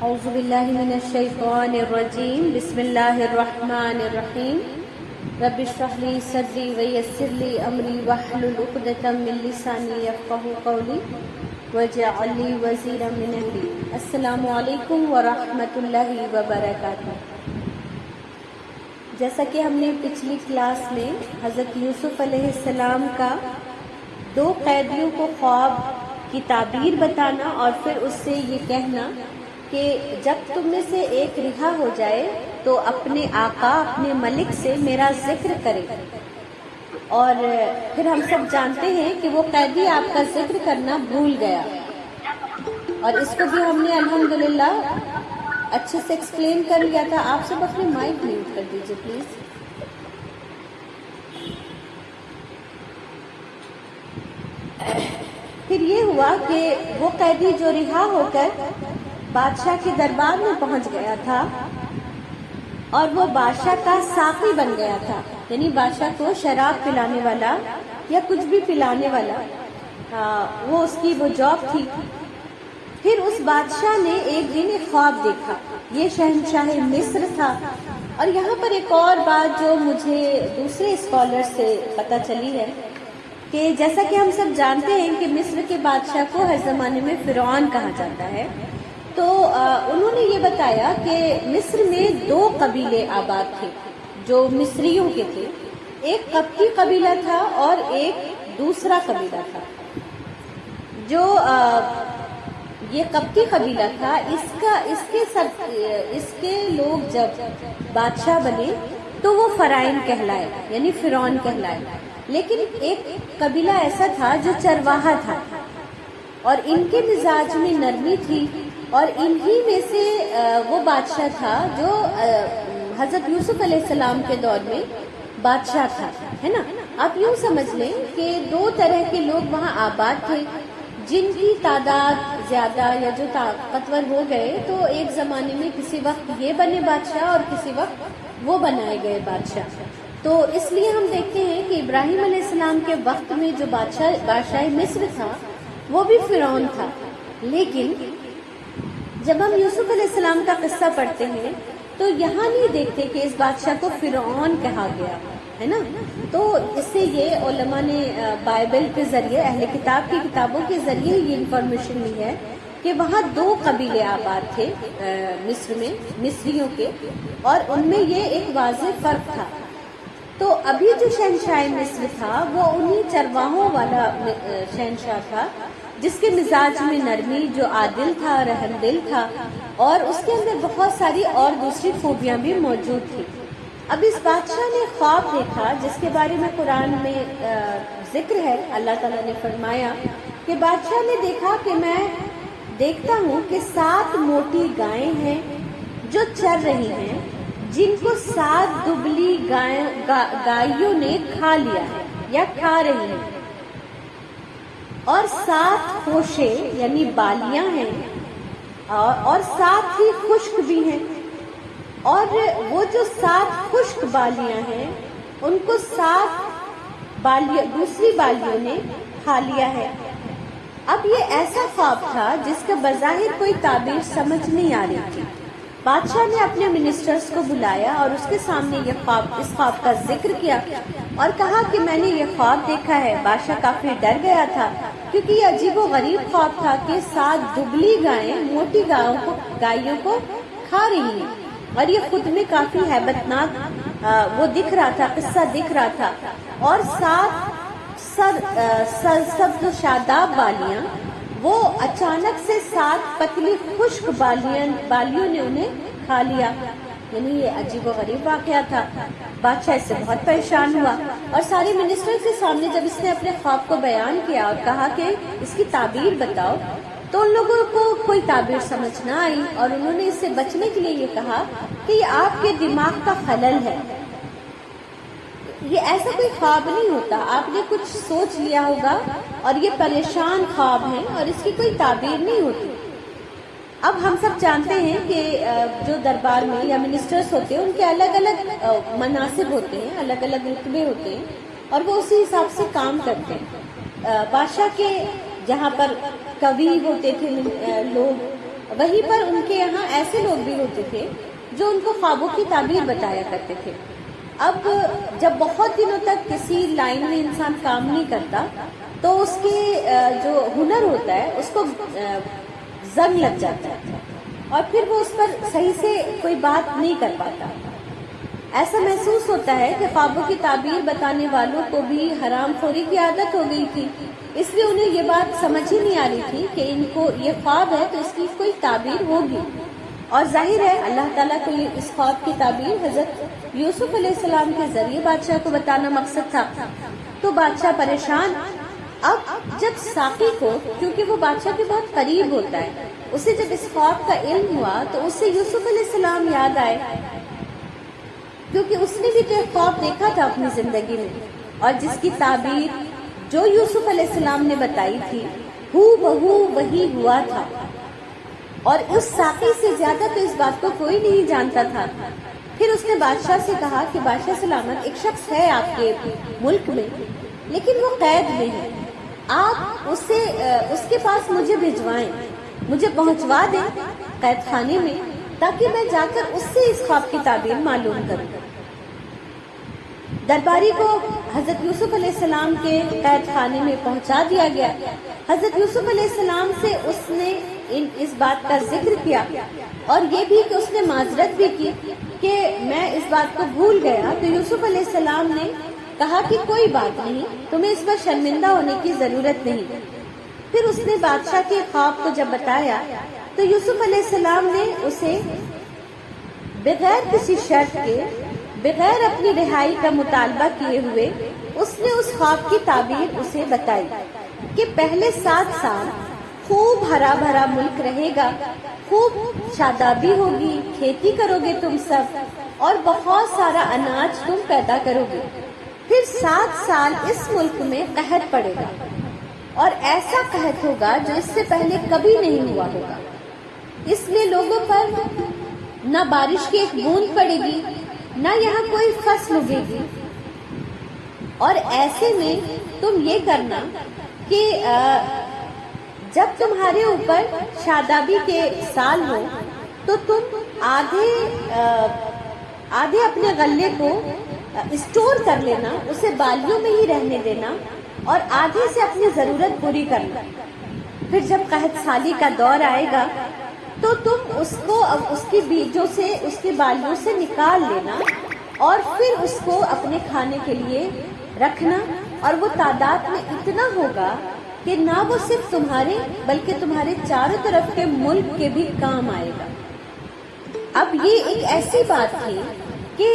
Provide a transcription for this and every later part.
اعوذ باللہ من الشیطان الرجیم بسم اللہ الرحمن الرحیم رب اشرح لی صدری ویسر لی امری واحلل عقدۃ من لسانی یفقهوا قولی واجعل لی وزیرا من اہلی۔ السلام علیکم ورحمۃ اللہ وبرکاتہ۔ جیسا کہ ہم نے پچھلی کلاس میں حضرت یوسف علیہ السلام کا 2 قیدیوں کو خواب کی تعبیر بتانا اور پھر اس سے یہ کہنا کہ جب تم میں سے ایک رہا ہو جائے تو اپنے آقا اپنے ملک سے میرا ذکر کرے، اور پھر ہم سب جانتے ہیں کہ وہ قیدی آپ کا ذکر کرنا بھول گیا، اور اس کو بھی ہم نے الحمدللہ اچھے سے ایکسپلین کر لیا تھا۔ آپ سب اپنے مائک میوٹ کر دیجیے پلیز۔ پھر یہ ہوا کہ وہ قیدی جو رہا ہو کر بادشاہ کے دربار میں پہنچ گیا تھا اور وہ بادشاہ کا ساقی بن گیا تھا، یعنی بادشاہ کو شراب پلانے والا یا کچھ بھی پلانے والا، وہ اس کی وہ جاب تھی۔ پھر اس بادشاہ نے ایک دن ایک خواب دیکھا، یہ شہنشاہ مصر تھا۔ اور یہاں پر ایک اور بات جو مجھے دوسرے اسکالر سے پتہ چلی ہے کہ جیسا کہ ہم سب جانتے ہیں کہ مصر کے بادشاہ کو ہر زمانے میں فرعون کہا جاتا ہے، تو انہوں نے یہ بتایا کہ مصر میں 2 قبیلے آباد تھے جو مصریوں کے تھے، ایک قبطی قبیلہ تھا اور ایک دوسرا قبیلہ تھا۔ جو یہ قبطی قبیلہ تھا، اس کے لوگ جب بادشاہ بنے تو وہ فرعون کہلائے، یعنی فرعون کہلائے۔ لیکن ایک قبیلہ ایسا تھا جو چرواہا تھا، اور ان کے مزاج میں نرمی تھی، اور انہی میں سے وہ بادشاہ تھا جو حضرت یوسف علیہ السلام کے دور میں بادشاہ تھا، ہے نا۔ آپ یوں سمجھ لیں کہ 2 طرح کے لوگ وہاں آباد تھے، جن کی تعداد زیادہ یا جو طاقتور ہو گئے تو ایک زمانے میں کسی وقت یہ بنے بادشاہ اور کسی وقت وہ بنائے گئے بادشاہ۔ تو اس لیے ہم دیکھتے ہیں کہ ابراہیم علیہ السلام کے وقت میں جو بادشاہ مصر تھا وہ بھی فرعون تھا، لیکن جب ہم یوسف علیہ السلام کا قصہ پڑھتے ہیں تو یہاں نہیں دیکھتے کہ اس بادشاہ کو فرعون کہا گیا ہے نا۔ تو اس سے یہ علماء نے بائبل کے ذریعے، اہل کتاب کی کتابوں کے ذریعے یہ انفارمیشن لی ہے کہ وہاں 2 قبیلے آباد تھے مصر میں، مصریوں کے، اور ان میں یہ ایک واضح فرق تھا۔ تو ابھی جو شہنشاہ مصر تھا وہ انہی چرواہوں والا شہنشاہ تھا جس کے مزاج میں نرمی، جو عادل تھا، رحم دل تھا، اور اس کے اندر بہت ساری اور دوسری خوبیاں بھی موجود تھیں۔ اب اس بادشاہ نے خواب دیکھا جس کے بارے میں قرآن میں ذکر ہے۔ اللہ تعالیٰ نے فرمایا کہ بادشاہ نے دیکھا کہ میں دیکھتا ہوں کہ 7 موٹی گائیں ہیں جو چر رہی ہیں، جن کو 7 دبلی گائیوں نے کھا لیا ہے یا کھا رہی ہیں، اور 7 خوشے یعنی بالیاں ہیں، اور 7 ہی خشک بھی ہیں، اور وہ جو 7 خشک بالیاں ہیں ان کو 7 دوسری بالیوں نے کھا لیا ہے۔ اب یہ ایسا خواب تھا جس کا بظاہر کوئی تعبیر سمجھ نہیں آ رہی تھی۔ بادشاہ نے اپنے منسٹرز کو بلایا اور اس کے سامنے اس خواب کا ذکر کیا اور کہا کہ میں نے یہ خواب دیکھا ہے۔ بادشاہ کافی ڈر گیا تھا کیونکہ یہ عجیب و غریب خواب تھا کہ 7 دبلی گائیں موٹی گائیوں کو کھا رہی ہیں، اور یہ خود میں کافی ہیبت ناک وہ دکھ رہا تھا، قصہ دکھ رہا تھا، اور 7 سبز و شاداب بالیاں، وہ اچانک سے 7 پتلی خشک بالیوں نے انہیں کھا لیا، یعنی یہ عجیب و غریب واقعہ تھا۔ بادشاہ اس سے بہت پریشان ہوا، اور سارے منسٹر کے سامنے جب اس نے اپنے خواب کو بیان کیا اور کہا کہ اس کی تعبیر بتاؤ، تو ان لوگوں کو کوئی تعبیر سمجھ نہ آئی، اور انہوں نے اس سے بچنے کے لیے یہ کہا کہ یہ آپ کے دماغ کا خلل ہے، یہ ایسا کوئی خواب نہیں ہوتا، آپ نے کچھ سوچ لیا ہوگا اور یہ پریشان خواب ہے اور اس کی کوئی تعبیر نہیں ہوتی۔ اب ہم سب جانتے ہیں کہ جو دربار میں یا منسٹرز ہوتے ہیں ان کے الگ الگ مناصب ہوتے ہیں، الگ الگ رتبے ہوتے ہیں، اور وہ اسی حساب سے کام کرتے ہیں۔ بادشاہ کے جہاں پر قوی ہوتے تھے لوگ، وہیں پر ان کے یہاں ایسے لوگ بھی ہوتے تھے جو ان کو خوابوں کی تعبیر بتایا کرتے تھے۔ اب جب بہت دنوں تک کسی لائن میں انسان کام نہیں کرتا تو اس کے جو ہنر ہوتا ہے اس کو زنگ لگ جاتا ہے اور پھر وہ اس پر صحیح سے کوئی بات نہیں کر پاتا۔ ایسا محسوس ہوتا ہے کہ خوابوں کی تعبیر بتانے والوں کو بھی حرام خوری کی عادت ہو گئی تھی، اس لیے انہیں یہ بات سمجھ ہی نہیں آ رہی تھی کہ ان کو یہ خواب ہے تو اس کی کوئی تعبیر ہوگی۔ اور ظاہر ہے اللہ تعالیٰ کو اس خواب کی تعبیر حضرت یوسف علیہ السلام کے ذریعے بادشاہ کو بتانا مقصد تھا۔ تو بادشاہ پریشان۔ اب جب ساقی کو، کیونکہ وہ بادشاہ کے بہت قریب ہوتا ہے، اسے جب اس خواب کا علم ہوا تو اسے یوسف علیہ السلام یاد آئے، کیونکہ اس نے بھی تو ایک خواب دیکھا تھا اپنی زندگی میں، اور جس کی تعبیر جو یوسف علیہ السلام نے بتائی تھی ہو بہو وہی ہوا تھا، اور اس ساقی سے زیادہ تو اس بات کو کوئی نہیں جانتا تھا۔ پھر اس نے بادشاہ سے کہا کہ بادشاہ سلامت، ایک شخص ہے آپ کے ملک میں لیکن وہ قید میں ہے، آپ اس کے پاس مجھے بھجوائیں، مجھے پہنچوا دیں قید خانے میں، تاکہ میں جا کر اس سے اس خواب کی تعبیر معلوم کروں۔ درباری کو حضرت یوسف علیہ السلام کے قید خانے میں پہنچا دیا گیا۔ حضرت یوسف علیہ السلام سے اس نے اس بات کا ذکر کیا اور یہ بھی کہ اس نے معذرت بھی کی کہ میں اس بات کو بھول گیا۔ تو یوسف علیہ السلام نے کہا کہ کوئی بات نہیں، تمہیں اس پر شرمندہ ہونے کی ضرورت نہیں۔ پھر اس نے بادشاہ کے خواب کو جب بتایا تو یوسف علیہ السلام نے اسے بغیر کسی شرط کے، بغیر اپنی رہائی کا مطالبہ کیے ہوئے، اس نے اس خواب کی تعبیر اسے بتائی کہ پہلے 7 سال خوب ہرا بھرا ملک رہے گا، خوب شادابی ہوگی، کھیتی کرو گے تم سب اور بہت سارا اناج تم پیدا کرو گے۔ پھر 7 سال اس ملک میں قحط پڑے گا، اور ایسا قحط ہوگا جو اس سے پہلے کبھی نہیں ہوا ہوگا۔ اس میں لوگوں پر نہ بارش کی ایک بوند پڑے گی، نہ یہاں کوئی فصل اگے گی، اور ایسے میں تم یہ کرنا کہ جب تمہارے اوپر شادابی کے سال ہو تو تم آدھے اپنے غلے کو اسٹور کر لینا، اسے بالیوں میں ہی رہنے دینا، اور آدھے سے اپنی ضرورت پوری کرنا۔ پھر جب قحط سالی کا دور آئے گا تو تم اس کو اس کی بیجوں سے، اس کی بالیوں سے نکال لینا اور پھر اس کو اپنے کھانے کے لیے رکھنا، اور وہ تعداد میں اتنا ہوگا کہ نہ وہ صرف تمہارے بلکہ تمہارے چاروں طرف کے ملک کے بھی کام آئے گا۔ اب یہ ایک ایسی بات تھی کہ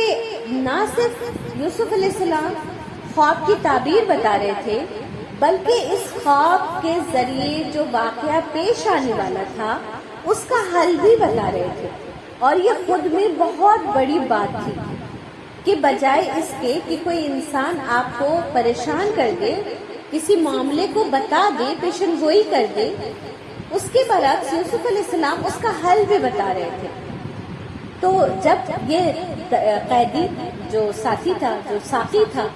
نہ صرف یوسف علیہ السلام خواب کی تعبیر بتا رہے تھے، بلکہ اس خواب کے ذریعے جو واقعہ پیش آنے والا تھا اس کا حل بھی بتا رہے تھے، اور یہ خود میں بہت بڑی بات تھی کہ بجائے اس کے کہ کوئی انسان آپ کو پریشان کر دے، کسی معاملے کو بتا دے، پیشن گوئی کر دے، اس کے برعکس یوسف علیہ السلام اس کا حل بھی بتا رہے تھے۔ تو جب یہ قیدی جو ساتھی تھا، جو ساقی تھا،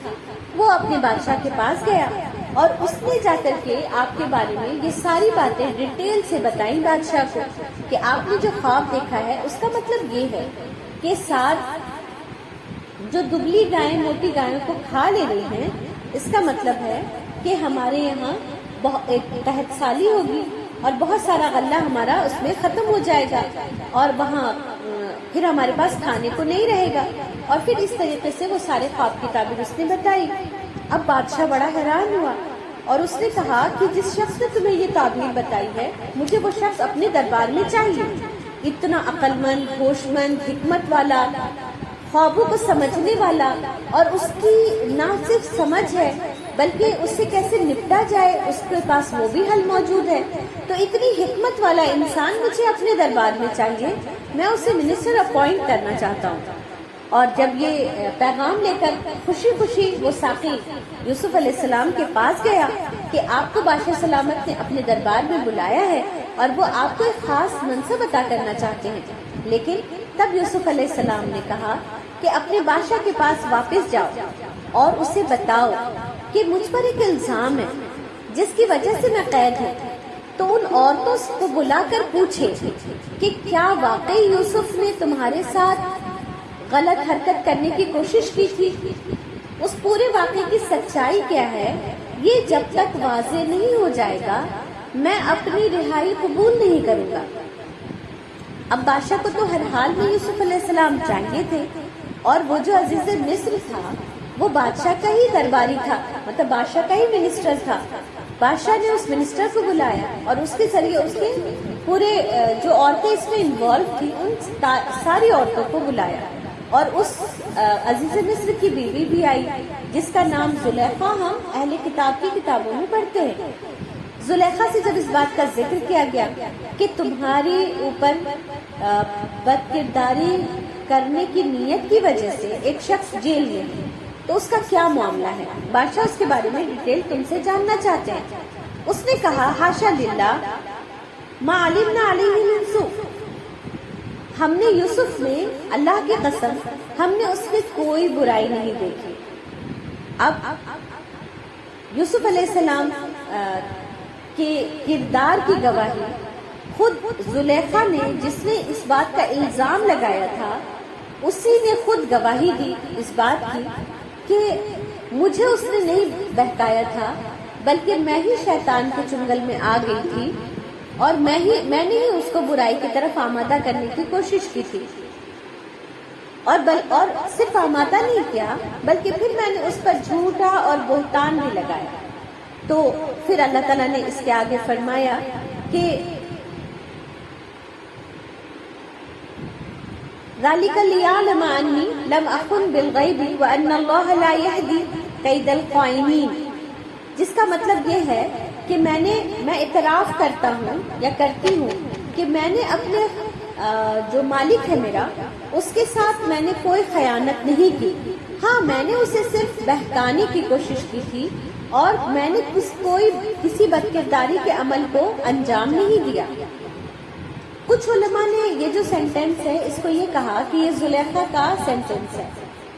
وہ اپنے بادشاہ کے پاس گیا اور اس نے جا کر کے آپ کے بارے میں یہ ساری باتیں ڈیٹیل سے بتائیں بادشاہ کو کہ آپ نے جو خواب دیکھا ہے اس کا مطلب یہ ہے کہ 7 جو دبلی گائیں موٹی گایوں کو کھا لے رہی ہیں، اس کا مطلب ہے کہ ہمارے یہاں ایک قحط سالی ہوگی اور بہت سارا غلہ ہمارا اس میں ختم ہو جائے گا، اور وہاں پھر ہمارے پاس کھانے کو نہیں رہے گا۔ اور پھر اس طریقے سے وہ سارے خواب کی تعبیر اس نے بتائی۔ اب بادشاہ بڑا حیران ہوا اور اس نے کہا کہ جس شخص نے تمہیں یہ تعبیر بتائی ہے، مجھے وہ شخص اپنے دربار میں چاہیے۔ اتنا عقل مند، ہوش مند، حکمت والا، خوابوں کو سمجھنے والا، اور اس کی نہ صرف سمجھ ہے بلکہ اس سے کیسے نپٹا جائے اس کے پاس وہ بھی حل موجود ہے۔ تو اتنی حکمت والا انسان مجھے اپنے دربار میں چاہیے، میں اسے منسٹر اپوائنٹ کرنا چاہتا ہوں۔ اور جب یہ پیغام لے کر خوشی خوشی وہ ساقی یوسف علیہ السلام کے پاس گیا کہ آپ کو بادشاہ سلامت نے اپنے دربار میں بلایا ہے اور وہ آپ کو ایک خاص منصب عطا کرنا چاہتے ہیں، لیکن تب یوسف علیہ السلام نے کہا کہ اپنے بادشاہ کے پاس واپس جاؤ اور اسے بتاؤ کہ مجھ پر ایک الزام ہے جس کی وجہ سے میں قید ہوں، تو ان عورتوں کو بلا کر پوچھے کہ کیا واقعی یوسف نے تمہارے ساتھ غلط حرکت کرنے کی کوشش کی تھی؟ اس پورے واقعے کی سچائی کیا ہے، یہ جب تک واضح نہیں ہو جائے گا میں اپنی رہائی قبول نہیں کروں گا۔ اب بادشاہ کو تو ہر حال میں یوسف علیہ السلام چاہیے تھے، اور وہ جو عزیز مصر تھا وہ بادشاہ کا ہی درباری تھا، مطلب بادشاہ کا ہی منسٹر تھا۔ بادشاہ نے اس منسٹر کو بلایا اور اس کے ذریعے اس کے پورے جو عورتیں اس میں انوالو تھی ان ساری عورتوں کو بلایا، اور اس عزیز مصر کی بیوی بھی آئی جس کا نام زلیخا ہم اہل کتاب کی کتابوں میں پڑھتے ہیں۔ زلیخا سے جب اس بات کا ذکر کیا گیا کہ تمہاری اوپر بد کرداری کرنے کی نیت کی وجہ سے ایک شخص جیل میں ہے، تو اس کا کیا معاملہ ہے، بادشاہ اس کے بارے میں ڈیٹیل تم سے جاننا چاہتے ہیں۔ اس نے کہا حاشا للہ ما علمنا علیہ من سوء، ہم نے یوسف میں اللہ کی قسم ہم نے اس میں کوئی برائی نہیں دیکھی۔ اب یوسف علیہ السلام کے کردار کی گواہی خود زلیخا نے، جس نے اس بات کا الزام لگایا تھا، اسی نے خود گواہی دی اس بات کی کہ مجھے اس نے نہیں بہکایا تھا، بلکہ میں ہی شیطان کے چنگل میں آ گئی تھی اور میں نے ہی اس کو برائی کی طرف آمادہ کرنے کی کوشش کی تھی، اور صرف آمادہ نہیں کیا بلکہ پھر میں نے اس پر جھوٹا اور بہتان بھی لگایا۔ تو پھر اللہ تعالیٰ نے اس کے آگے فرمایا کہ ذَلِكَ لِيَعْلَمَ أَنِّي لَمْ أَخُنْ بِالْغَيْبِ وَأَنَّ اللَّهَ لَا يَهْدِي كَيْدَ الْخَائِنِينَ، جس کا مطلب یہ ہے کہ میں اعتراف کرتا ہوں یا کرتی ہوں کہ میں نے اپنے جو مالک ہے میرا اس کے ساتھ میں نے کوئی خیانت نہیں کی، ہاں میں نے اسے صرف بہکانے کی کوشش کی تھی اور میں نے کسی بد کرداری کے عمل کو انجام نہیں دیا۔ کچھ علماء نے یہ جو سینٹنس ہے اس کو یہ کہا کہ یہ زلیخا کا سینٹنس ہے،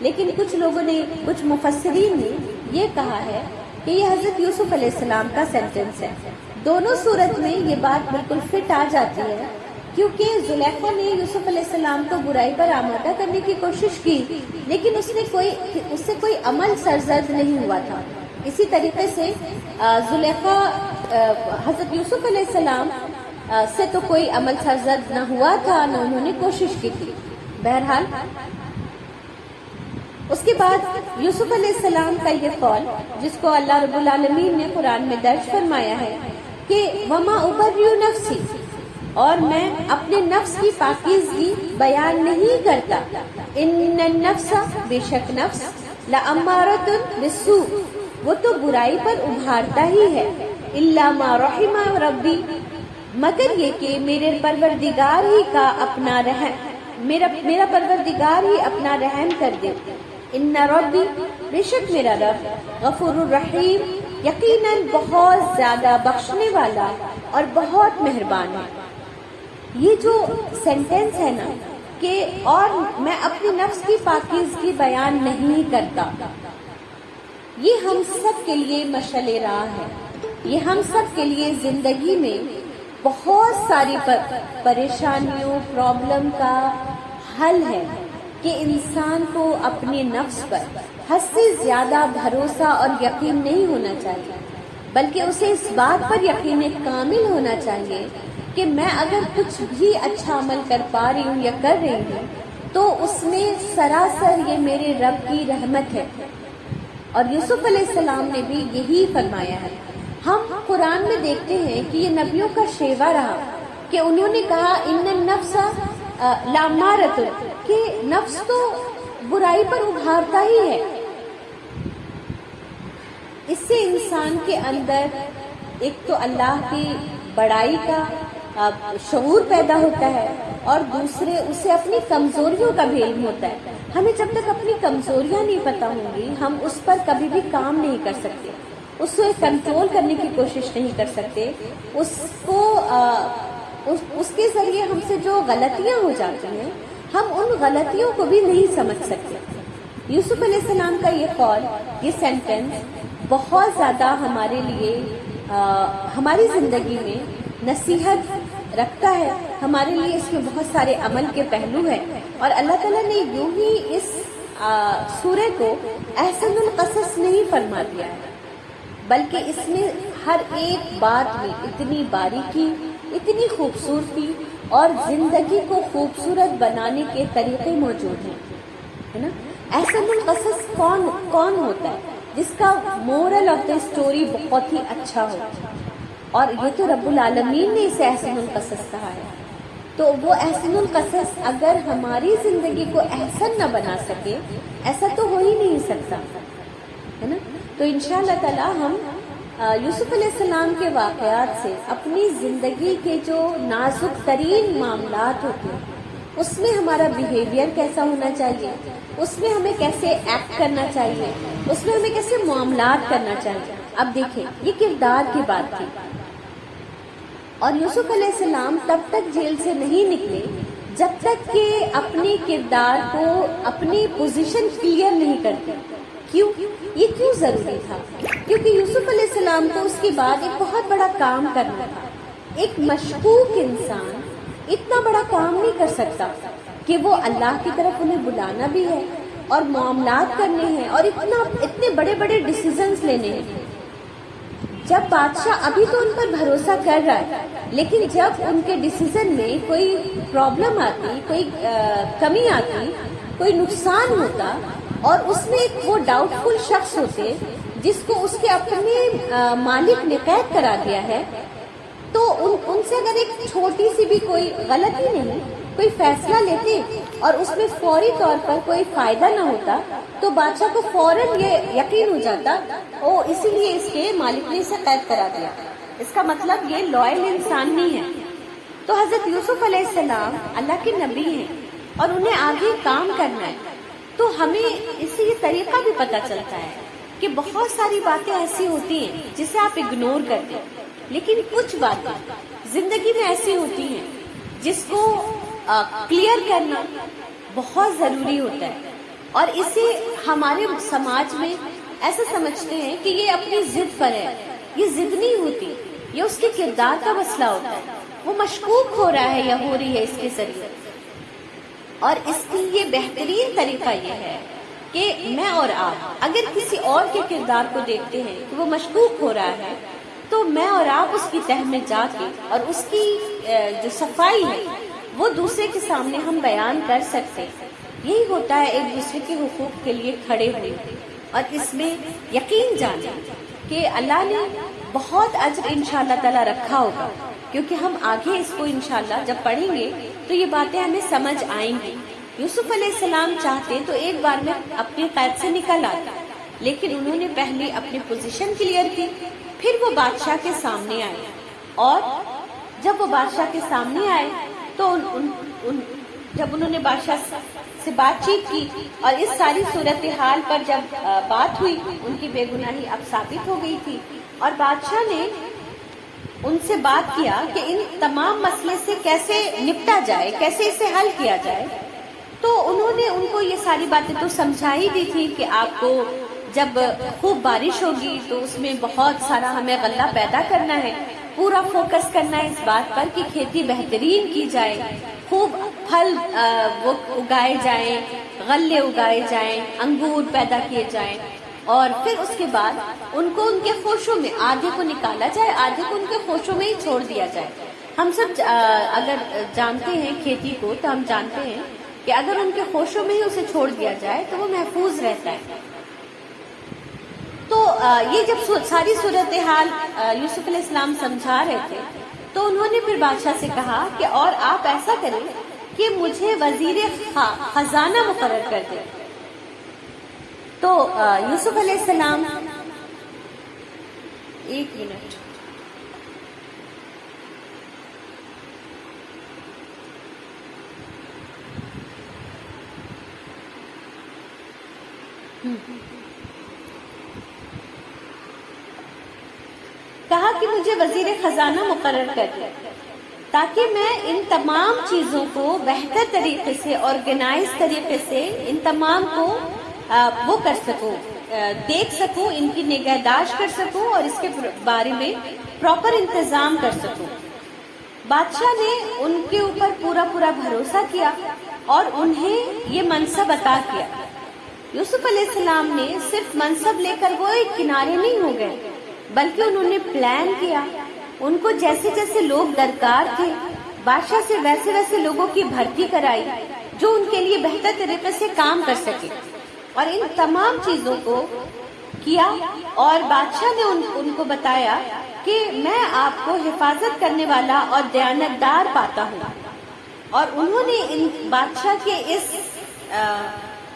لیکن کچھ لوگوں نے، کچھ مفسرین نے یہ کہا ہے کہ یہ حضرت یوسف علیہ السلام کا سینٹنس ہے۔ دونوں صورت میں یہ بات بالکل فٹ آ جاتی ہے، کیونکہ زلیخا نے یوسف علیہ السلام کو برائی پر آمادہ کرنے کی کوشش کی، لیکن اس سے کوئی عمل سرزد نہیں ہوا تھا۔ اسی طریقے سے زلیخا حضرت یوسف علیہ السلام سے تو کوئی عمل سرزد نہ ہوا تھا، نہ انہوں نے کوشش کی تھی۔ بہرحال اس کے بعد یوسف علیہ السلام کا یہ قول، جس کو اللہ رب العالمین نے قرآن میں درج فرمایا ہے کہ وَمَا أُبَرِّئُ نَفْسِي، اور میں اپنے نفس کی پاکیزگی بیان نہیں کرتا، ان النفس، بے شک نفس، لَأَمَّارَةٌ بِالسُّوءِ، وہ تو برائی پر ابھارتا ہی ہے، إِلَّا مَا رَحِمَ رَبِّي، مگر یہ کہ میرے پروردگار ہی کا اپنا رحم، میرا پروردگار ہی اپنا رحم کر دے۔ ان ربی، بے شک میرا رب، غفور الرحیم، یقیناً بہت زیادہ بخشنے والا اور بہت مہربان ہے۔ یہ جو سینٹنس ہے نا کہ اور میں اپنی نفس کی پاکیزگی بیان نہیں کرتا، یہ ہم سب کے لیے مشعل راہ ہے، یہ ہم سب کے لیے زندگی میں بہت ساری پریشانیوں، پرابلم کا حل ہے کہ انسان کو اپنے نفس پر حد سے زیادہ بھروسہ اور یقین نہیں ہونا چاہیے، بلکہ اسے اس بات پر یقین کامل ہونا چاہیے کہ میں اگر کچھ بھی اچھا عمل کر پا رہی ہوں یا کر رہی ہوں تو اس میں سراسر یہ میرے رب کی رحمت ہے۔ اور یوسف علیہ السلام نے بھی یہی فرمایا ہے۔ ہم قرآن میں دیکھتے ہیں کہ یہ نبیوں کا شیوا رہا کہ انہوں نے کہا ان النفس لامارۃ، کہ نفس تو برائی پر ابھارتا ہی ہے۔ اس سے انسان کے اندر ایک تو اللہ کی بڑائی کا شعور پیدا ہوتا ہے، اور دوسرے اسے اپنی کمزوریوں کا بھی علم ہوتا ہے۔ ہمیں جب تک اپنی کمزوریاں نہیں پتہ ہوں گی ہم اس پر کبھی بھی کام نہیں کر سکتے، اس کو کنٹرول کرنے کی کوشش نہیں کر سکتے، اس کے ذریعے ہم سے جو غلطیاں ہو جاتی ہیں ہم ان غلطیوں کو بھی نہیں سمجھ سکتے۔ یوسف علیہ السلام کا یہ قول، یہ سینٹنس بہت زیادہ ہمارے لیے، ہماری زندگی میں نصیحت رکھتا ہے ہمارے لیے، اس میں بہت سارے عمل کے پہلو ہیں، اور اللہ تعالیٰ نے یوں ہی اس سورہ کو احسن القصص نہیں فرما دیا ہے، بلکہ اس میں ہر ایک بات میں اتنی باریکی، اتنی خوبصورتی اور زندگی کو خوبصورت بنانے کے طریقے موجود ہیں، ہے نا۔ احسن القصص کون ہوتا ہے؟ جس کا مورل آف دا اسٹوری بہت ہی اچھا ہو، اور یہ تو رب العالمین نے اسے احسن القصص کہا ہے، تو وہ احسن القصص اگر ہماری زندگی کو احسن نہ بنا سکے، ایسا تو ہو ہی نہیں سکتا، ہے نا۔ تو انشاءاللہ تعالی ہم یوسف علیہ السلام کے واقعات سے اپنی زندگی کے جو نازک ترین معاملات ہوتے ہیں، اس میں ہمارا بیہیویئر کیسا ہونا چاہیے، اس میں ہمیں کیسے ایکٹ کرنا چاہیے، اس میں ہمیں کیسے معاملات کرنا چاہیے۔ اب دیکھیں، یہ کردار کی بات تھی، اور یوسف علیہ السلام تب تک جیل سے نہیں نکلے جب تک کہ اپنے کردار کو، اپنی پوزیشن کلیئر نہیں کرتے۔ کیوں؟ یہ کیوں ضروری تھا؟ کیونکہ یوسف علیہ السلام کو اس کے بعد ایک بہت بڑا کام کرنا تھا۔ ایک مشکوک انسان اتنا بڑا کام نہیں کر سکتا کہ وہ اللہ کی طرف انہیں بلانا بھی ہے اور معاملات کرنے ہیں اور اتنے بڑے بڑے ڈیسیزنز لینے ہیں۔ جب بادشاہ ابھی تو ان پر بھروسہ کر رہا ہے، لیکن جب ان کے ڈیسیزن میں کوئی پرابلم آتی، کوئی کمی آتی، کوئی نقصان ہوتا، اور اس میں ایک وہ ڈاؤٹ فل شخص ہوتے جس کو اس کے اپنے مالک نے قید کرا دیا ہے، تو ان سے اگر ایک چھوٹی سی بھی کوئی غلطی نہیں، کوئی فیصلہ لیتے اور اس میں فوری طور پر کوئی فائدہ نہ ہوتا، تو بادشاہ کو فوراً یہ یقین ہو جاتا، اسی لیے اس کے مالک نے اسے قید کرا دیا، اس کا مطلب یہ لائل انسان نہیں ہے۔ تو حضرت یوسف علیہ السلام اللہ کے نبی ہیں اور انہیں آگے کام کرنا ہے، تو ہمیں اس سے یہ طریقہ بھی پتہ چلتا ہے کہ بہت ساری باتیں ایسی ہوتی ہیں جسے آپ اگنور کرتے ہیں، لیکن کچھ باتیں زندگی میں ایسی ہوتی ہیں جس کو کلیئر کرنا بہت ضروری ہوتا ہے، اور اسے ہمارے سماج میں ایسا سمجھتے ہیں کہ یہ اپنی ضد پر ہے۔ یہ ضد نہیں ہوتی، یہ اس کے کردار کا مسئلہ ہوتا ہے، وہ مشکوک ہو رہا ہے یا ہو رہی ہے اس کے ذریعے، اور اس کی یہ بہترین طریقہ یہ ہے کہ میں اور آپ اگر کسی اور کے کردار کو دیکھتے ہیں کہ وہ مشکوک ہو رہا ہے، تو میں اور آپ اس کی تہ میں جا کے اور اس کی جو صفائی ہے وہ دوسرے کے سامنے ہم بیان کر سکتے ہیں۔ یہی ہوتا ہے ایک دوسرے کے حقوق کے لیے کھڑے ہوئے، اور اس میں یقین جانے کہ اللہ نے بہت اجر انشاءاللہ تعالی رکھا ہوگا، کیونکہ ہم آگے اس کو انشاءاللہ جب پڑھیں گے تو یہ باتیں ہمیں سمجھ آئیں گی۔ یوسف علیہ السلام چاہتے تو ایک بار میں اپنی قید سے نکل آتا، لیکن انہوں نے پہلے اپنی پوزیشن کلیئر کی، پھر وہ بادشاہ کے سامنے آئے، اور جب وہ بادشاہ کے سامنے آئے تو جب انہوں نے بادشاہ سے بات چیت کی اور اس ساری صورتحال پر جب بات ہوئی، ان کی بے گناہی اب ثابت ہو گئی تھی، اور بادشاہ نے ان سے بات کیا کہ ان تمام مسئلے سے کیسے نپٹا جائے، کیسے اسے حل کیا جائے، تو انہوں نے ان کو یہ ساری باتیں تو سمجھائی دی تھی کہ آپ کو جب خوب بارش ہوگی تو اس میں بہت سارا ہمیں غلہ پیدا کرنا ہے، پورا فوکس کرنا ہے اس بات پر کہ کھیتی بہترین کی جائے، خوب پھل وہ اگائے جائیں، غلے اگائے جائیں، انگور پیدا کیے جائیں، اور پھر اس کے بعد ان کو ان کے خوشوں میں آدھے کو نکالا جائے، آدھے کو ان کے خوشوں میں ہی چھوڑ دیا جائے۔ ہم سب اگر جانتے ہیں کھیتی کو تو ہم جانتے ہیں کہ اگر ان کے خوشوں میں ہی اسے چھوڑ دیا جائے تو وہ محفوظ رہتا ہے۔ تو یہ جب ساری صورتحال یوسف علیہ السلام سمجھا رہے تھے تو انہوں نے پھر بادشاہ سے کہا کہ اور آپ ایسا کریں کہ مجھے وزیر خزانہ مقرر کر دیں۔ تو یوسف علیہ السلام، ایک منٹ، کہا کہ مجھے وزیر خزانہ مقرر کر دیں تاکہ میں ان تمام چیزوں کو بہتر طریقے سے، آرگنائز طریقے سے ان تمام کو وہ کر سکوں، دیکھ سکوں، ان کی نگہداشت کر سکوں اور اس کے بارے میں پراپر انتظام کر سکوں۔ بادشاہ نے ان کے اوپر پورا بھروسہ کیا اور انہیں یہ منصب عطا کیا۔ یوسف علیہ السلام نے صرف منصب لے کر وہ ایک کنارے نہیں ہو گئے، بلکہ انہوں نے پلان کیا۔ ان کو جیسے جیسے لوگ درکار تھے، بادشاہ سے ویسے لوگوں کی بھرتی کرائی جو ان کے لیے بہتر طریقے سے کام کر سکے، اور ان تمام چیزوں کو کیا۔ اور بادشاہ نے ان کو بتایا کہ میں آپ کو حفاظت کرنے والا اور دیانتدار پاتا ہوں، اور انہوں نے ان بادشاہ کے اس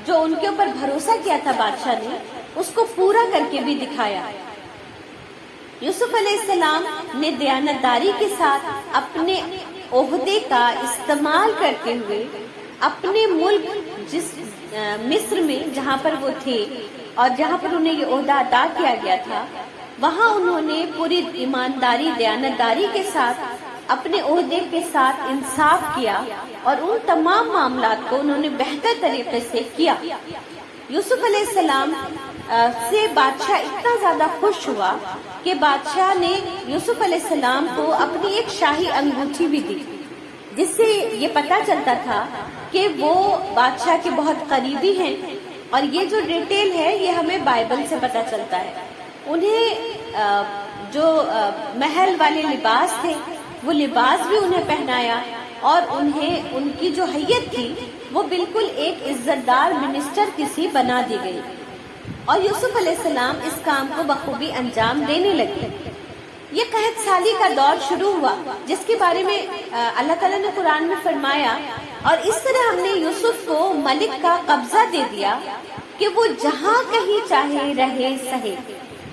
جو ان کے اوپر بھروسہ کیا تھا بادشاہ نے، اس کو پورا کر کے بھی دکھایا۔ یوسف علیہ السلام نے دیانتداری کے ساتھ اپنے عہدے کا استعمال کرتے ہوئے اپنے ملک جس مصر میں جہاں پر وہ تھے اور جہاں پر انہیں یہ عہدہ عطا کیا گیا تھا، وہاں انہوں نے پوری ایمانداری دیانتداری کے ساتھ اپنے عہدے کے ساتھ انصاف کیا، اور ان تمام معاملات کو انہوں نے بہتر طریقے سے کیا۔ یوسف علیہ السلام سے بادشاہ اتنا زیادہ خوش ہوا کہ بادشاہ نے یوسف علیہ السلام کو اپنی ایک شاہی انگوٹھی بھی دی، جس سے یہ پتہ چلتا تھا کہ وہ بادشاہ کے بہت قریبی ہیں۔ اور یہ جو ڈیٹیل ہے یہ ہمیں بائبل سے پتہ چلتا ہے۔ انہیں جو محل والے لباس تھے وہ لباس بھی انہیں پہنایا، اور انہیں ان کی جو حیت تھی وہ بالکل ایک عزت دار منسٹر کسی بنا دی گئی، اور یوسف علیہ السلام اس کام کو بخوبی انجام دینے لگے۔ یہ قحط سالی کا دور شروع ہوا جس کے بارے میں اللہ تعالیٰ نے قرآن میں فرمایا، اور اس طرح ہم نے یوسف کو ملک کا قبضہ دے دیا کہ وہ جہاں کہیں چاہے رہے سہے،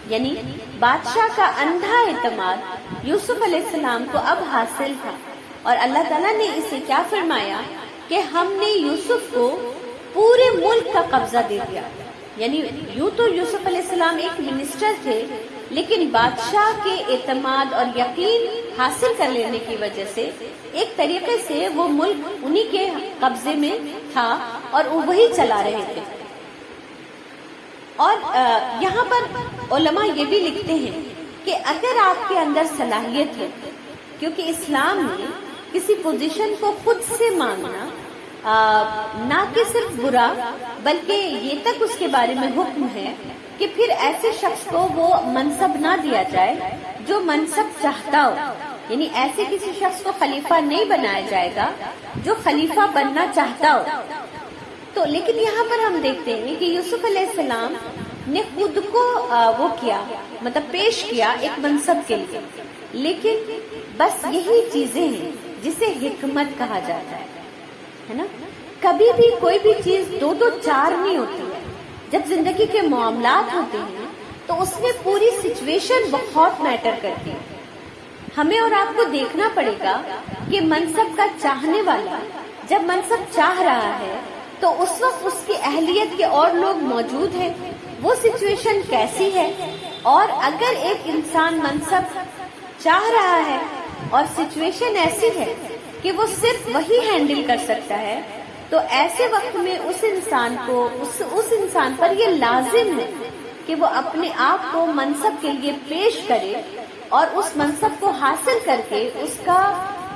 یعنی بادشاہ کا اندھا اعتماد یوسف علیہ السلام کو اب حاصل تھا۔ اور اللہ تعالیٰ نے اسے کیا فرمایا کہ ہم نے یوسف کو پورے ملک کا قبضہ دے دیا۔ یعنی یوں تو یوسف علیہ السلام ایک منسٹر تھے، لیکن بادشاہ کے اعتماد اور یقین حاصل کر لینے کی وجہ سے ایک طریقے سے وہ ملک انہی کے قبضے میں تھا اور وہی چلا رہے تھے۔ اور یہاں پر علماء یہ بھی لکھتے ہیں کہ اگر آپ کے اندر صلاحیت ہے، کیونکہ اسلام میں کسی پوزیشن کو خود سے مانگنا نہ کہ صرف برا، بلکہ یہ تک اس کے بارے میں حکم ہے کہ پھر ایسے شخص کو وہ منصب نہ دیا جائے جو منصب چاہتا ہو، یعنی ایسے کسی شخص کو خلیفہ نہیں بنایا جائے گا جو خلیفہ بننا چاہتا ہو۔ تو لیکن یہاں پر ہم دیکھتے ہیں کہ یوسف علیہ السلام نے خود کو وہ کیا، مطلب پیش کیا ایک منصب کے لیے، لیکن بس یہی چیزیں ہیں جسے حکمت کہا جاتا ہے نا۔ کبھی بھی کوئی بھی چیز دو چار نہیں ہوتی ہے۔ جب زندگی کے معاملات ہوتے ہیں تو اس میں پوری سچویشن بہت میٹر کرتی ہے۔ ہمیں اور آپ کو دیکھنا پڑے گا کہ منصب کا چاہنے والا جب منصب چاہ رہا ہے تو اس وقت اس کی اہلیت کے اور لوگ موجود ہیں، وہ سچویشن کیسی ہے، اور اگر ایک انسان منصب چاہ رہا ہے اور سچویشن ایسی ہے کہ وہ صرف وہی ہینڈل کر سکتا ہے، تو ایسے وقت میں اس انسان کو اس انسان پر یہ لازم ہے کہ وہ اپنے آپ کو منصب کے لیے پیش کرے اور اس منصب کو حاصل کر کے اس کا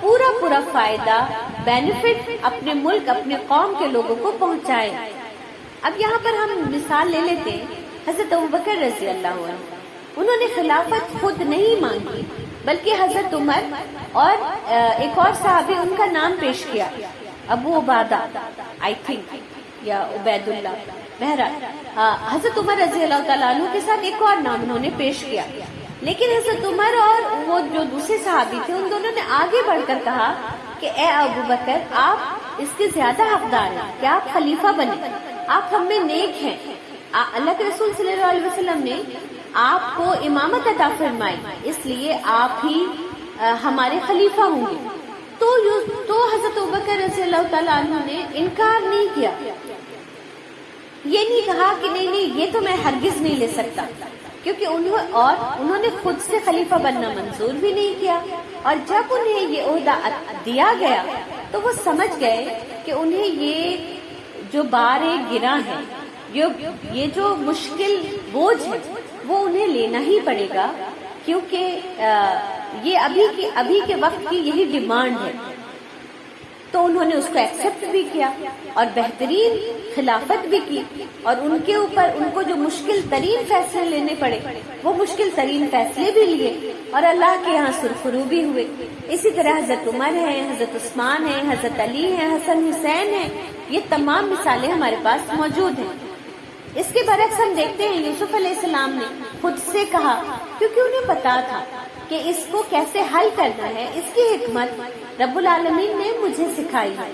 پورا فائدہ بینیفٹ اپنے ملک اپنے قوم کے لوگوں کو پہنچائے۔ اب یہاں پر ہم مثال لے لیتے ہیں حضرت ابوبکر رضی اللہ عنہ۔ انہوں نے خلافت خود نہیں مانگی بلکہ حضرت عمر اور ایک اور صحابی ان کا نام پیش کیا، ابو عبادہ آئی تھنک یا عبید اللہ، بہرحال حضرت عمر رضی اللہ تعالیٰ عنہ کے ساتھ ایک اور نام انہوں نے پیش کیا، لیکن حضرت عمر اور وہ جو دوسرے صحابی تھے ان دونوں نے آگے بڑھ کر کہا کہ اے ابو بکر، آپ اس کے زیادہ حقدار ہیں کہ آپ خلیفہ بنے، آپ ہم میں نیک ہیں۔ اللہ کے رسول صلی اللہ علیہ وسلم نے آپ کو امامت عطا فرمائی، اس لیے آپ ہی ہمارے خلیفہ ہوں گے۔ تو حضرت ابوبکر رضی اللہ تعالیٰ عنہ نے انکار نہیں کیا، یہ نہیں کہا کہ نہیں یہ تو میں ہرگز نہیں لے سکتا، کیونکہ انہوں نے خود سے خلیفہ بننا منظور بھی نہیں کیا، اور جب انہیں یہ عہدہ دیا گیا تو وہ سمجھ گئے کہ انہیں یہ جو بار گراں ہے، یہ جو مشکل بوجھ ہے وہ انہیں لینا ہی پڑے گا، کیونکہ یہ ابھی کے وقت کی یہی ڈیمانڈ ہے. تو انہوں نے اس کو ایکسپٹ بھی کیا اور بہترین خلافت بھی کی، اور ان کے اوپر ان کو جو مشکل ترین فیصلے لینے پڑے وہ مشکل ترین فیصلے بھی لیے اور اللہ کے یہاں سرخرو بھی ہوئے. اسی طرح حضرت عمر ہیں، حضرت عثمان ہیں، حضرت علی ہیں، حسن حسین ہیں، یہ تمام مثالیں ہمارے پاس موجود ہیں. اس کے برعکس ہم دیکھتے ہیں یوسف علیہ السلام نے خود سے کہا، کیونکہ انہیں پتا تھا کہ اس کو کیسے حل کرنا ہے. اس کی حکمت رب العالمین نے مجھے سکھائی ہے،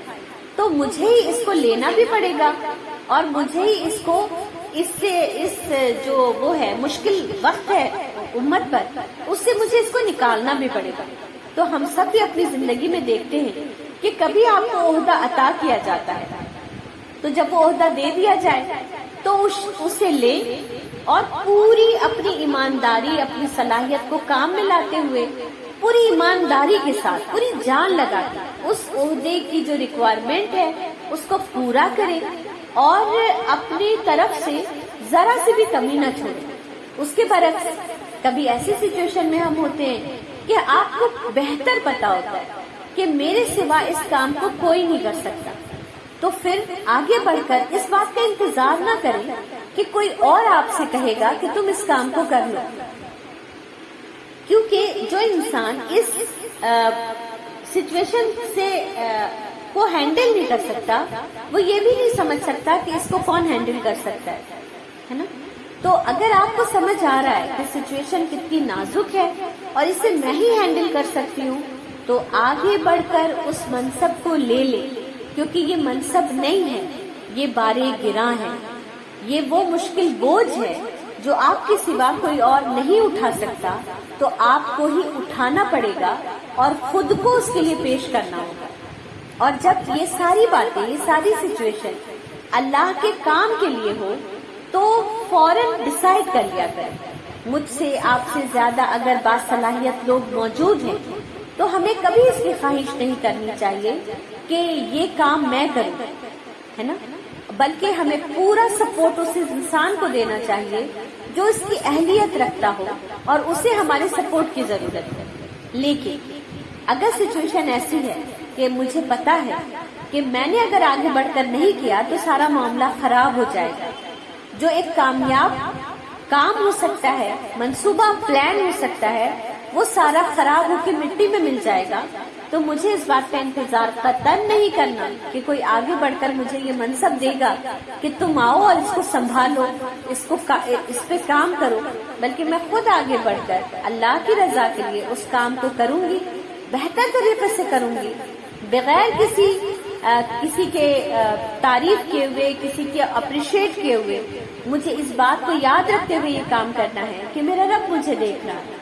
تو مجھے ہی اس کو لینا بھی پڑے گا اور مجھے ہی اس کو اس جو وہ ہے مشکل وقت ہے امت پر، اس سے مجھے اس کو نکالنا بھی پڑے گا. تو ہم سب بھی اپنی زندگی میں دیکھتے ہیں کہ کبھی آپ کو عہدہ عطا کیا جاتا ہے، تو جب وہ عہدہ دے دیا جائے تو اسے لے اور پوری اپنی ایمانداری، اپنی صلاحیت کو کام میں لاتے ہوئے پوری ایمانداری کے ساتھ پوری جان لگا کے اس عہدے کی جو ریکوائرمنٹ ہے اس کو پورا کریں اور اپنی طرف سے ذرا سے بھی کمی نہ چھوڑیں. اس کے برعکس کبھی ایسی سچویشن میں ہم ہوتے ہیں کہ آپ کو بہتر پتا ہوتا ہے کہ میرے سوا اس کام کو کوئی نہیں کر سکتا، تو پھر آگے بڑھ کر اس بات کا انتظار نہ کریں کہ کوئی اور آپ سے کہے گا کہ تم اس کام کو کر لو. کیونکہ جو انسان اس سچویشن سے کو ہینڈل نہیں کر سکتا وہ یہ بھی نہیں سمجھ سکتا کہ اس کو کون ہینڈل کر سکتا ہے نا. تو اگر آپ کو سمجھ آ رہا ہے کہ سچویشن کتنی نازک ہے اور اسے میں ہی ہینڈل کر سکتی ہوں، تو آگے بڑھ کر اس منصب کو لے لے، کیونکہ یہ منصب نہیں ہے، یہ بارے گراں ہے، یہ وہ مشکل بوجھ ہے جو آپ کے سوا کوئی اور نہیں اٹھا سکتا، تو آپ کو ہی اٹھانا پڑے گا اور خود کو اس کے لیے پیش کرنا ہوگا. اور جب یہ ساری باتیں، یہ ساری سچویشن اللہ کے کام کے لیے ہو تو فوراً ڈیسائیڈ کر لیا کریں. مجھ سے آپ سے زیادہ اگر باصلاحیت لوگ موجود ہیں تو ہمیں کبھی اس کی خواہش نہیں کرنی چاہیے کہ یہ کام میں کروں، ہے نا، بلکہ ہمیں پورا سپورٹ اس انسان کو دینا چاہیے جو اس کی اہلیت رکھتا ہو اور اسے ہمارے سپورٹ کی ضرورت ہے. لیکن اگر سچویشن ایسی ہے کہ مجھے پتا ہے کہ میں نے اگر آگے بڑھ کر نہیں کیا تو سارا معاملہ خراب ہو جائے گا، جو ایک کامیاب کام ہو سکتا ہے، منصوبہ پلان ہو سکتا ہے، وہ سارا خراب ہو کے مٹی میں مل جائے گا، تو مجھے اس بات کا انتظار قطعاً نہیں کرنا کہ کوئی آگے بڑھ کر مجھے یہ منصب دے گا کہ تم آؤ اور اس کو سنبھالو، اس پہ کام کرو، بلکہ میں خود آگے بڑھ کر اللہ کی رضا کے لیے اس کام کو کروں گی، بہتر طریقے سے کروں گی، بغیر کسی کے تعریف کیے ہوئے، کسی کے اپریشیٹ کیے ہوئے. مجھے اس بات کو یاد رکھتے ہوئے یہ کام کرنا ہے کہ میرا رب مجھے دیکھ رہا ہے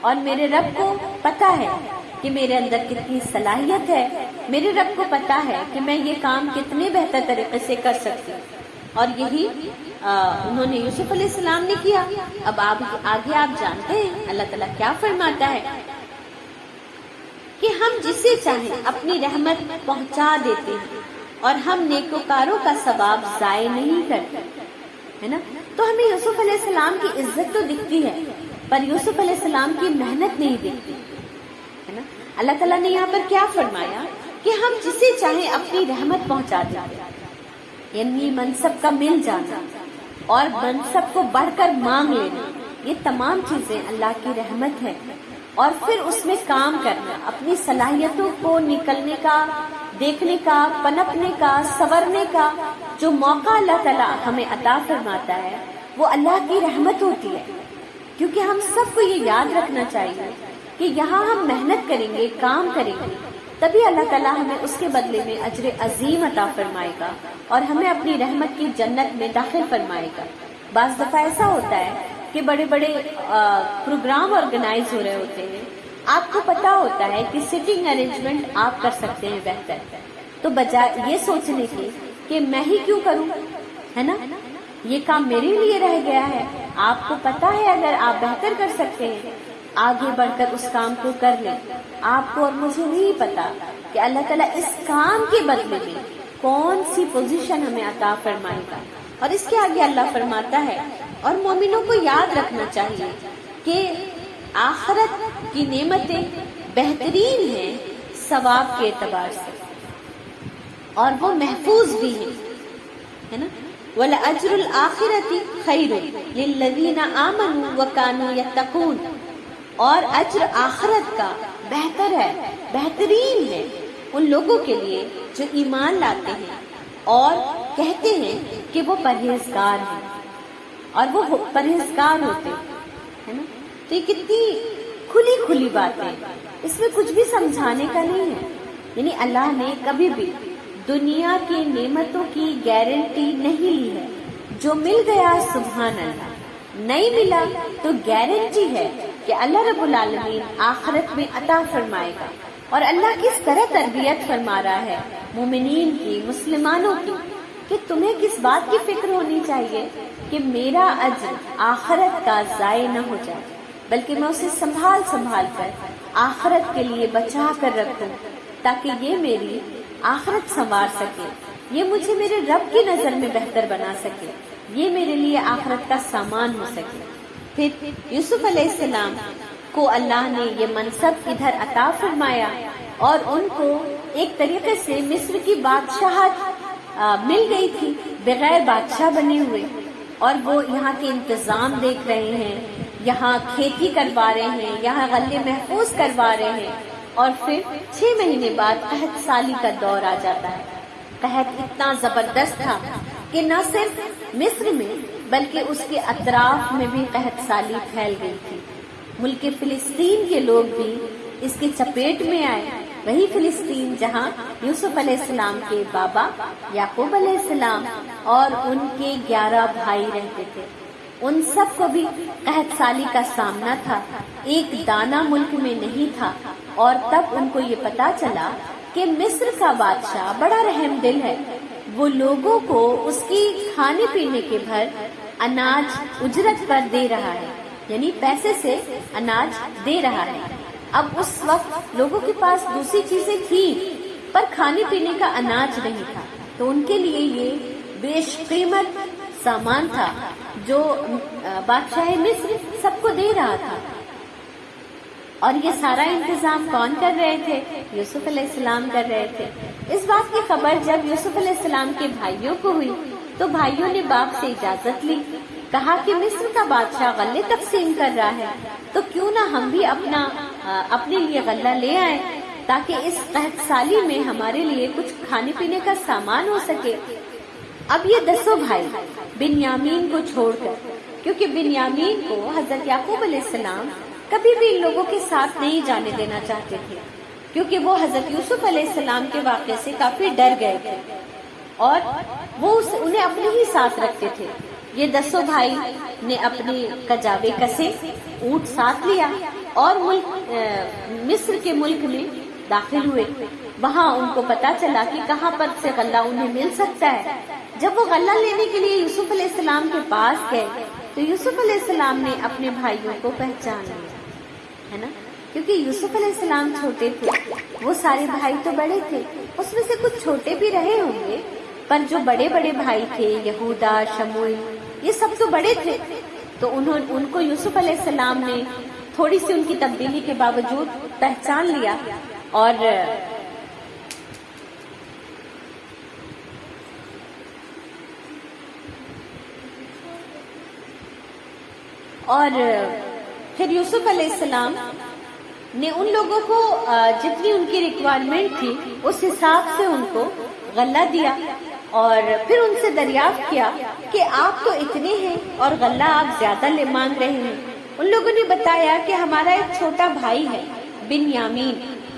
اور میرے رب کو پتا ہے کہ میرے اندر کتنی صلاحیت ہے، میرے رب کو پتا ہے کہ میں یہ کام کتنے بہتر طریقے سے کر سکتی ہوں. اور یہی انہوں نے یوسف علیہ السلام نے کیا. اب آگے آپ جانتے ہیں اللہ تعالیٰ کیا فرماتا ہے کہ ہم جسے چاہیں اپنی رحمت پہنچا دیتے ہیں اور ہم نیکوکاروں کا ثواب ضائع نہیں کرتے، ہے نا. تو ہمیں یوسف علیہ السلام کی عزت تو دکھتی ہے پر یوسف علیہ السلام کی محنت نہیں دکھتی، ہے نا. اللہ تعالیٰ نے یہاں پر کیا فرمایا کہ ہم جسے چاہیں اپنی رحمت پہنچا دیتے ہیں، یعنی منصب کا مل جانا اور منصب کو بڑھ کر مانگ لینا، یہ تمام چیزیں اللہ کی رحمت ہے. اور پھر اس میں کام کرنا، اپنی صلاحیتوں کو نکلنے کا، دیکھنے کا، پنپنے کا، سنورنے کا جو موقع اللہ تعالیٰ ہمیں عطا فرماتا ہے وہ اللہ کی رحمت ہوتی ہے. کیونکہ ہم سب کو یہ یاد رکھنا چاہیے کہ یہاں ہم محنت کریں گے، کام کریں گے، تبھی اللہ تعالیٰ ہمیں اس کے بدلے میں اجر عظیم عطا فرمائے گا اور ہمیں اپنی رحمت کی جنت میں داخل فرمائے گا. بعض دفعہ ایسا ہوتا ہے کہ بڑے بڑے پروگرام آرگنائز ہو رہے ہوتے ہیں، آپ کو پتا ہوتا ہے کہ سٹنگ ارینجمنٹ آپ کر سکتے ہیں بہتر، تو بجائے یہ سوچنے کے کہ میں ہی کیوں کروں، ہے نا، یہ کام میرے لیے رہ گیا ہے. آپ کو پتا ہے اگر آپ بہتر کر سکتے ہیں آگے بڑھ کر اس کام کو کر لیں. آپ کو اور مجھے نہیں پتا کہ اللہ تعالیٰ اس کام کے بدلے میں کون سی پوزیشن ہمیں عطا فرمائے گا. اور اس کے آگے اللہ فرماتا ہے اور مومنوں کو یاد رکھنا چاہیے کہ آخرت کی نعمتیں بہترین ہیں ثواب کے اعتبار سے، اور وہ محفوظ بھی ہیں، ہے نا. وَلَأَجْرُ الْآخِرَةِ خَيْرٌ لِلَّذِينَ آمَنُوا وَكَانُوا يَتَّقُونَ، اور اجر آخرت کا بہتر ہے، بہترین ہے ان لوگوں کے لیے جو ایمان لاتے ہیں اور کہتے ہیں کہ وہ پرہیزگار ہیں، اور وہ پرہیزگار ہوتے ہیں نا. تو یہ کتنی کھلی کھلی باتیں، اس میں کچھ بھی سمجھانے کا نہیں ہے. یعنی اللہ نے کبھی بھی دنیا کی نعمتوں کی گارنٹی نہیں لی ہے. جو مل گیا سبحان اللہ، نہیں ملا تو گارنٹی ہے کہ اللہ رب العالمین آخرت میں عطا فرمائے گا. اور اللہ کس طرح تربیت فرما رہا ہے مومنین کی، مسلمانوں کی، کہ تمہیں کس بات کی فکر ہونی چاہیے کہ میرا اجر آخرت کا ضائع نہ ہو جائے، بلکہ میں اسے سنبھال کر آخرت کے لیے بچا کر رکھوں، تاکہ یہ میری آخرت سنوار سکے، یہ مجھے میرے رب کی نظر میں بہتر بنا سکے، یہ میرے لیے آخرت کا سامان ہو سکے. پھر یوسف علیہ السلام کو اللہ نے یہ منصب ادھر عطا فرمایا، اور ان کو ایک طریقے سے مصر کی بادشاہت مل گئی تھی بغیر بادشاہ بنے ہوئے، اور وہ یہاں کے انتظام دیکھ رہے ہیں، یہاں کھیتی کروا رہے ہیں، یہاں غلے محفوظ کروا رہے ہیں. اور پھر 6 مہینے بعد قحط سالی کا دور آ جاتا ہے. قحط اتنا زبردست تھا کہ نہ صرف مصر میں بلکہ اس کے اطراف میں بھی قحط سالی پھیل گئی تھی. ملک فلسطین کے لوگ بھی اس کے چپیٹ میں آئے، وہی فلسطین جہاں یوسف علیہ السلام کے بابا یعقوب علیہ السلام اور ان کے 11 بھائی رہتے تھے. ان سب کو بھی قحط سالی کا سامنا تھا، ایک دانہ ملک میں نہیں تھا. اور تب ان کو یہ پتا چلا کہ مصر کا بادشاہ بڑا رحم دل ہے، وہ لوگوں کو اس کی کھانے پینے کے بھر اناج اجرت پر دے رہا ہے، یعنی پیسے سے اناج دے رہا ہے. اب اس وقت لوگوں کے پاس دوسری چیزیں تھیں پر کھانے پینے کا اناج نہیں تھا، تو ان کے لیے یہ بیش قیمت سامان تھا جو بادشاہ مصر سب کو دے رہا تھا. اور یہ سارا انتظام کون کر رہے تھے؟ یوسف علیہ السلام کر رہے تھے. اس بات کی خبر جب یوسف علیہ السلام کے بھائیوں کو ہوئی تو بھائیوں نے باپ سے اجازت لی، کہا کہ مصر کا بادشاہ غلے تقسیم کر رہا ہے، تو کیوں نہ ہم بھی اپنے لیے غلہ لے آئیں تاکہ اس قحط سالی میں ہمارے لیے کچھ کھانے پینے کا سامان ہو سکے. اب یہ 10 بھائی بنیامین کو چھوڑ کر، کیونکہ بنیامین کو حضرت یعقوب علیہ السلام کبھی بھی ان لوگوں کے ساتھ نہیں جانے دینا چاہتے تھے، کیونکہ وہ حضرت یوسف علیہ السلام کے واقعے سے کافی ڈر گئے تھے اور وہ انہیں اپنے ہی ساتھ رکھتے تھے. یہ 10 بھائی نے اپنے کجاوے کسے، اونٹ ساتھ لیا اور مصر کے ملک میں داخل ہوئے. وہاں ان کو پتا چلا کہ کہاں پر سے غلہ انہیں مل سکتا ہے. جب وہ غلہ لینے کے لیے یوسف علیہ السلام کے پاس گئے تو یوسف علیہ السلام نے اپنے بھائیوں کو پہچان لیا، ہے نا، کیونکہ یوسف علیہ السلام چھوٹے تھے، وہ سارے بھائی تو بڑے تھے. اس میں سے کچھ چھوٹے بھی رہے ہوں گے، پر جو بڑے بڑے بھائی تھے، یہودا، شموئیل، یہ سب تو بڑے تھے. تو ان کو یوسف علیہ السلام نے تھوڑی سی ان کی تبدیلی کے باوجود پہچان لیا اور پھر یوسف علیہ السلام نے ان لوگوں کو جتنی ان کی ریکوائرمنٹ تھی اس حساب سے ان کو غلہ دیا، اور پھر ان سے دریافت کیا کہ آپ تو اتنے ہیں اور غلہ آپ زیادہ مانگ رہے ہیں. ان لوگوں نے بتایا کہ ہمارا ایک چھوٹا بھائی ہے بنیامین،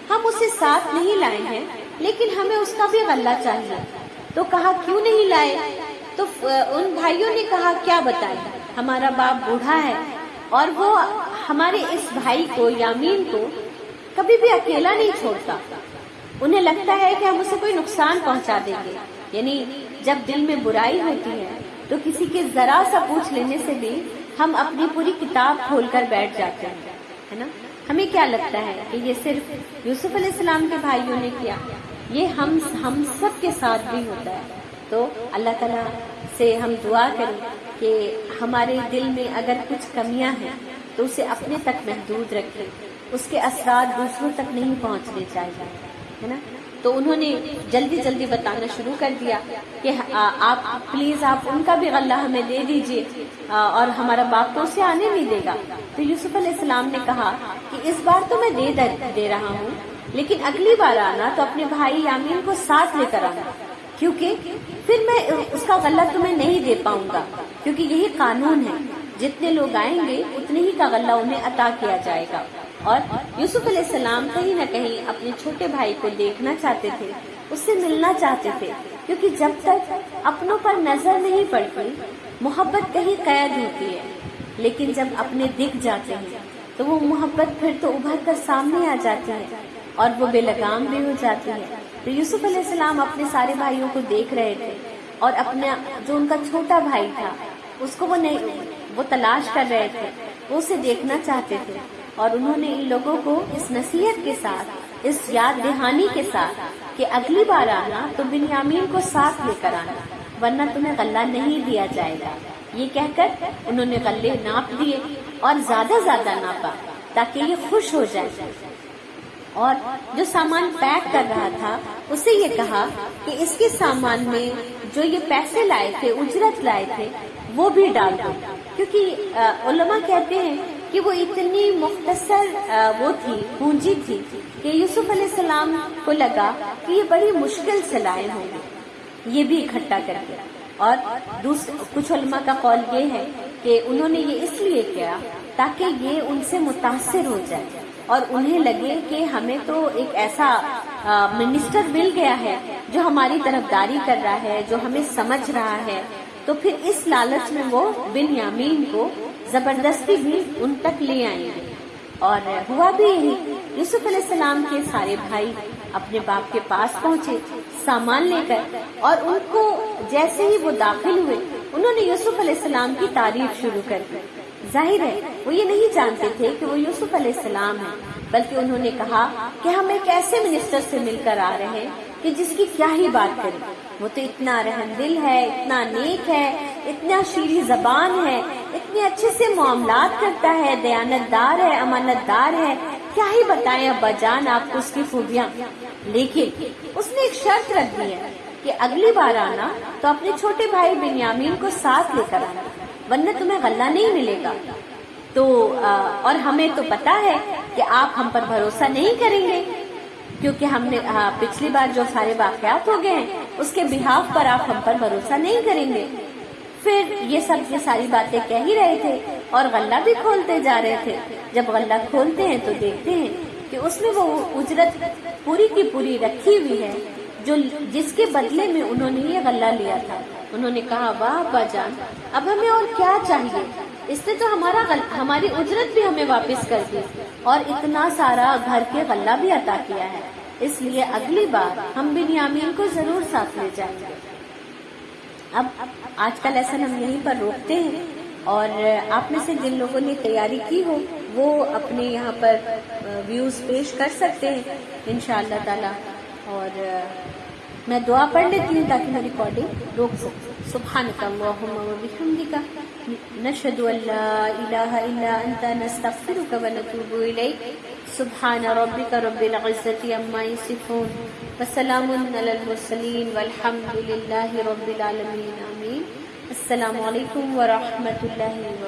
ہم اسے ساتھ نہیں لائے ہیں لیکن ہمیں اس کا بھی غلہ چاہیے. تو کہا کیوں نہیں لائے؟ تو ان بھائیوں نے کہا کیا بتائیں، ہمارا باپ بوڑھا ہے اور وہ ہمارے اس بھائی کو یامین کو کبھی بھی اکیلا نہیں چھوڑتا. انہیں لگتا ہے کہ ہم اسے کوئی نقصان پہنچا دیں گے. یعنی جب دل میں برائی ہوتی ہے تو کسی کے ذرا سا پوچھ لینے سے بھی ہم اپنی پوری کتاب کھول کر بیٹھ جاتے ہیں، ہے نا. ہمیں کیا لگتا ہے کہ یہ صرف یوسف علیہ السلام کے بھائیوں نے کیا، یہ ہم سب کے ساتھ بھی ہوتا ہے. تو اللہ تعالیٰ سے ہم دعا کریں کہ ہمارے دل میں اگر کچھ کمیاں ہیں تو اسے اپنے تک محدود رکھیں. اس کے اثرات دوسروں تک نہیں پہنچنے چاہیے، ہے نا. تو انہوں نے جلدی جلدی بتانا شروع کر دیا کہ آپ پلیز آپ ان کا بھی غلہ ہمیں دے دیجئے، اور ہمارا باپ تو اسے آنے نہیں دے گا. تو یوسف علیہ السلام نے کہا کہ اس بار تو میں دے رہا ہوں، لیکن اگلی بار آنا تو اپنے بھائی یامین کو ساتھ لے کر آنا، کیونکہ پھر میں اس کا غلہ تمہیں نہیں دے پاؤں گا، کیونکہ یہی قانون ہے، جتنے لوگ آئیں گے اتنے ہی کا غلہ انہیں عطا کیا جائے گا. اور یوسف علیہ السلام کہیں نہ کہیں اپنے چھوٹے بھائی کو دیکھنا چاہتے تھے، اس سے ملنا چاہتے تھے، کیونکہ جب تک اپنوں پر نظر نہیں پڑتی محبت کہیں قید ہوتی ہے، لیکن جب اپنے دکھ جاتے ہیں تو وہ محبت پھر تو ابھر کر سامنے آ جاتی ہے اور وہ بے لگام بھی ہو جاتی ہے. تو یوسف علیہ السلام اپنے سارے بھائیوں کو دیکھ رہے تھے، اور اپنا جو ان کا چھوٹا بھائی تھا اس کو وہ تلاش کر رہے تھے، وہ اسے دیکھنا چاہتے تھے. اور انہوں نے ان لوگوں کو اس نصیحت کے ساتھ، اس یاد دہانی کے ساتھ کہ اگلی بار آنا تو بنیامین کو ساتھ لے کر آنا، ورنہ تمہیں غلہ نہیں دیا جائے گا، یہ کہہ کر انہوں نے غلے ناپ دیے اور زیادہ ناپا تاکہ یہ خوش ہو جائے. اور جو سامان پیک کر رہا تھا اسے یہ کہا کہ اس کے سامان میں جو یہ پیسے لائے تھے، اجرت لائے تھے، وہ بھی ڈال دو، کیونکہ علماء کہتے ہیں کہ وہ اتنی مختصر وہ تھی، پونجی تھی کہ یوسف علیہ السلام کو لگا کہ یہ بڑی مشکل سے لائے ہوں گے، یہ بھی اکٹھا کر کے. اور کچھ علماء کا قول یہ ہے کہ انہوں نے یہ اس لیے کیا تاکہ یہ ان سے متاثر ہو جائے اور انہیں لگے کہ ہمیں تو ایک ایسا منسٹر مل گیا ہے جو ہماری طرفداری کر رہا ہے، جو ہمیں سمجھ رہا ہے. تو پھر اس لالچ میں وہ بنیامین کو زبردستی بھی ان تک لے آئیں گے. اور ہوا بھی یہی، یوسف علیہ السلام کے سارے بھائی اپنے باپ کے پاس پہنچے سامان لے کر، اور ان کو جیسے ہی وہ داخل ہوئے انہوں نے یوسف علیہ السلام کی تعریف شروع کر دی. ظاہر ہے وہ یہ نہیں جانتے تھے کہ وہ یوسف علیہ السلام ہیں، بلکہ انہوں نے کہا کہ ہم ایک ایسے منسٹر سے مل کر آ رہے ہیں کہ جس کی کیا ہی بات کریں، وہ تو اتنا رحم دل ہے، اتنا نیک ہے، اتنا شیریں زبان ہے، اتنے اچھے سے معاملات کرتا ہے، دیانت دار ہے، امانت دار ہے، کیا ہی بتائیں ابا جان آپ کو اس کی خوبیاں. لیکن اس نے ایک شرط رکھ دی ہے کہ اگلی بار آنا تو اپنے چھوٹے بھائی بنیامین کو ساتھ لے کر آنا، ورنہ تمہیں غلہ نہیں ملے گا. تو اور ہمیں تو پتا ہے کہ آپ ہم پر بھروسہ نہیں کریں گے، کیونکہ ہم نے پچھلی بار جو سارے واقعات ہو گئے ہیں اس کے بحاف پر آپ ہم پر بھروسہ نہیں کریں گے. پھر یہ ساری باتیں کہہ ہی رہے تھے اور غلہ بھی کھولتے جا رہے تھے. جب غلہ کھولتے ہیں تو دیکھتے ہیں کہ اس میں وہ اجرت پوری کی پوری رکھی ہوئی ہے جس کے بدلے میں انہوں نے یہ غلہ لیا تھا. انہوں نے کہا واہ ابا جان، اب ہمیں اور کیا چاہیے، اس نے تو ہماری اجرت بھی ہمیں واپس کر دی اور اتنا سارا گھر کے غلہ بھی عطا کیا ہے، اس لیے اگلی بار ہم بنیامین کو ضرور ساتھ لے جائیں گے. اب آج کا لیسن ہم یہیں پر روکتے ہیں، اور آپ میں سے جن لوگوں نے تیاری کی ہو وہ اپنے یہاں پر ویوز پیش کر سکتے ہیں انشاءاللہ تعالی. اور میں دعا پڑھ لیتی ہوں تاکہ میں ریکارڈنگ روک سکوں. سبحانک اللہم و بحمدک، نشہد ان لا الہ الا انت، نستغفرک و نتوب الیک. سبحان ربک رب العزت عما یصفون، وسلام علی المرسلین، والحمد للہ رب العالمین. آمین. السلام علیکم ورحمۃ اللہ وبرکاتہ.